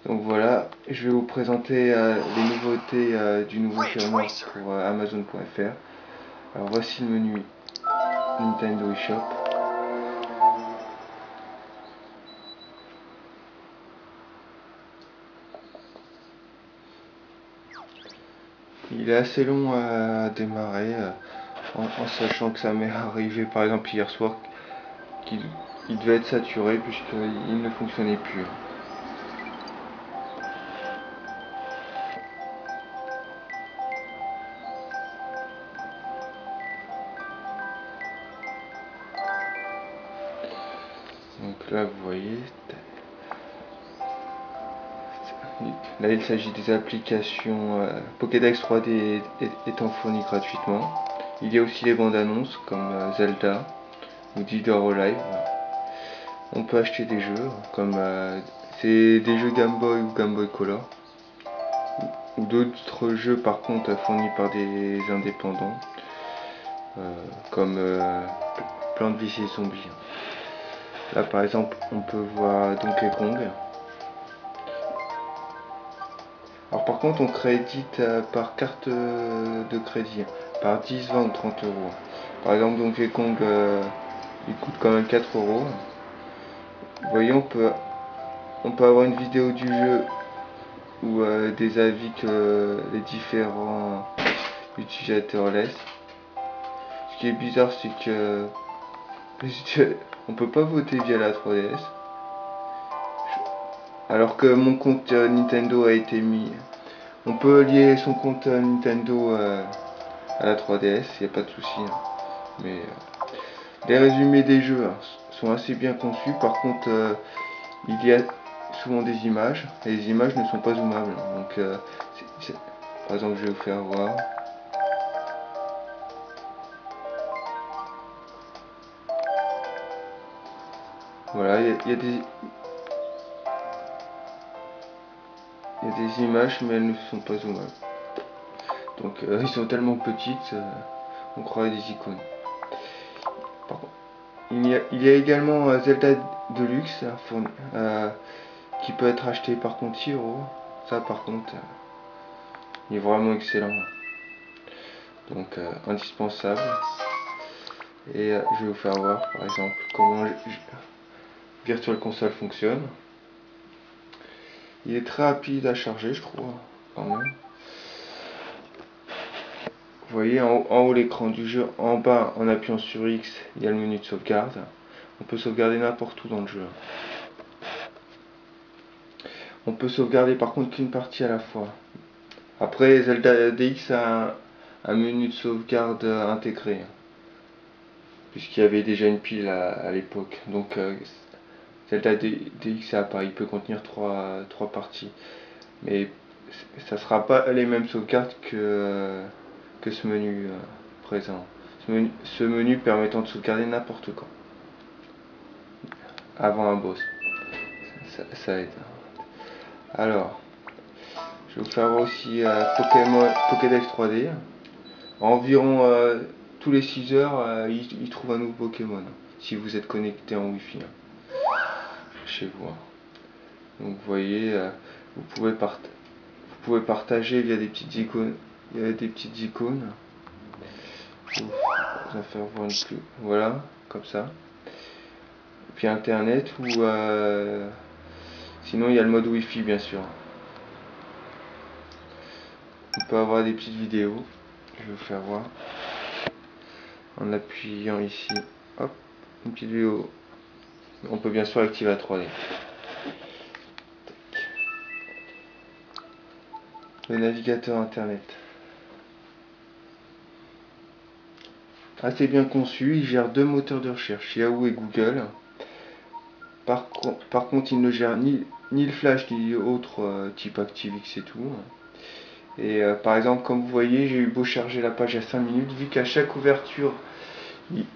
Donc voilà, je vais vous présenter les nouveautés du nouveau firmware pour Amazon.fr. Alors voici le menu Nintendo eShop. Il est assez long à démarrer, en sachant que ça m'est arrivé par exemple hier soir qu'il devait être saturé puisqu'il ne fonctionnait plus. Donc là vous voyez, là il s'agit des applications Pokédex 3D étant fournies gratuitement. Il y a aussi les bandes annonces comme Zelda ou Dead or Alive. On peut acheter des jeux comme c'est des jeux Game Boy ou Game Boy Color, ou d'autres jeux par contre fournis par des indépendants comme Plants vs Zombies. Là par exemple on peut voir Donkey Kong. Alors par contre on crédite par carte de crédit, par 10, 20 ou 30 euros. Par exemple Donkey Kong il coûte quand même 4 euros. Vous voyez on peut avoir une vidéo du jeu ou des avis que les différents utilisateurs laissent. Ce qui est bizarre c'est que on peut pas voter via la 3DS. Alors que mon compte Nintendo a été mis. On peut lier son compte Nintendo à la 3DS, il n'y a pas de souci. Mais les résumés des jeux sont assez bien conçus. Par contre, il y a souvent des images et les images ne sont pas zoomables. Donc, par exemple, je vais vous faire voir. Voilà, il y a des images, mais elles ne sont pas zoomables. Donc, ils sont tellement petites, on croirait des icônes. Par contre, il y a également Zelda Deluxe qui peut être acheté par contre 6 euros. Ça, par contre, il est vraiment excellent. Donc, indispensable. Et je vais vous faire voir par exemple comment Virtual Console fonctionne. Il est très rapide à charger, je trouve, quand même. Vous voyez en haut l'écran du jeu, en bas en appuyant sur X, il y a le menu de sauvegarde. On peut sauvegarder n'importe où dans le jeu. On peut sauvegarder par contre qu'une partie à la fois. Après, Zelda DX a un menu de sauvegarde intégré, puisqu'il y avait déjà une pile à l'époque. Donc Zelda DX a pas, il peut contenir trois parties. Mais ça sera pas les mêmes sauvegardes que ce menu présent. Ce menu permettant de sauvegarder n'importe quand. Avant un boss. Ça aide. Alors, je vais vous faire voir aussi Pokédex 3D. Environ tous les 6 heures, il trouve un nouveau Pokémon. Si vous êtes connecté en Wi-Fi chez vous. Donc vous voyez, vous pouvez partager via des petites icônes. Il y a des petites icônes. Je vais vous en faire voir une plus. Voilà, comme ça. Et puis Internet ou sinon il y a le mode Wi-Fi bien sûr. On peut avoir des petites vidéos. Je vais vous faire voir. En appuyant ici, hop, une petite vidéo. On peut bien sûr activer la 3D. Le navigateur internet. Assez bien conçu, il gère deux moteurs de recherche, Yahoo et Google. Par contre, il ne gère ni le Flash ni autres type ActiveX et tout. Et par exemple, comme vous voyez, j'ai eu beau charger la page à 5 minutes, vu qu'à chaque ouverture,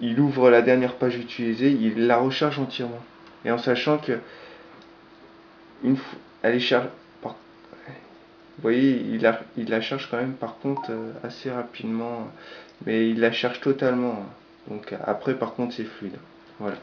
il ouvre la dernière page utilisée, il la recharge entièrement. Et en sachant que une fois, elle est chargée. Vous voyez, il la charge quand même par contre assez rapidement, mais il la charge totalement. Donc après par contre c'est fluide. Voilà.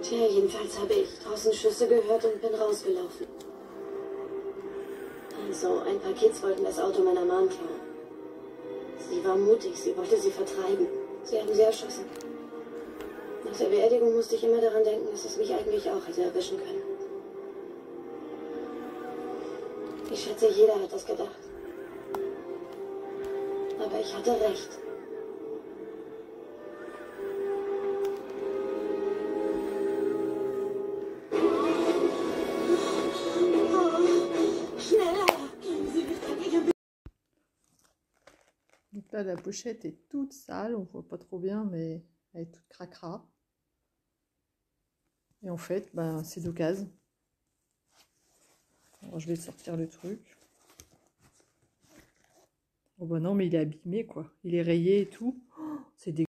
Tja, jedenfalls habe ich draußen Schüsse gehört und bin rausgelaufen. Also, ein paar Kids wollten das Auto meiner Mom klauen. Sie war mutig, sie wollte sie vertreiben. Sie haben sie erschossen. Nach der Beerdigung musste ich immer daran denken, dass es mich eigentlich auch hätte erwischen können. Ich schätze, jeder hat das gedacht. Aber ich hatte recht. Donc là, la pochette est toute sale, on voit pas trop bien, mais elle est toute cracra. Et en fait, ben, c'est d'occasion. Alors, je vais sortir le truc. Oh bah non, mais il est abîmé, quoi. Il est rayé et tout. Oh, c'est dégueu.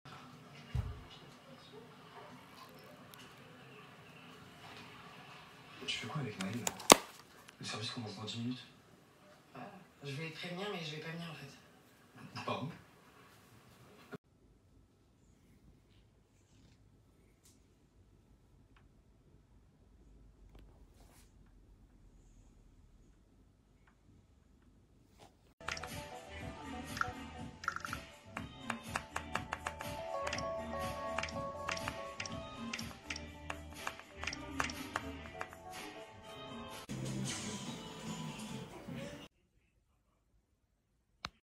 Tu fais quoi avec Maëlle? Le service commence dans 10 minutes. Je vais les prévenir, mais je vais pas venir en fait. Pardon?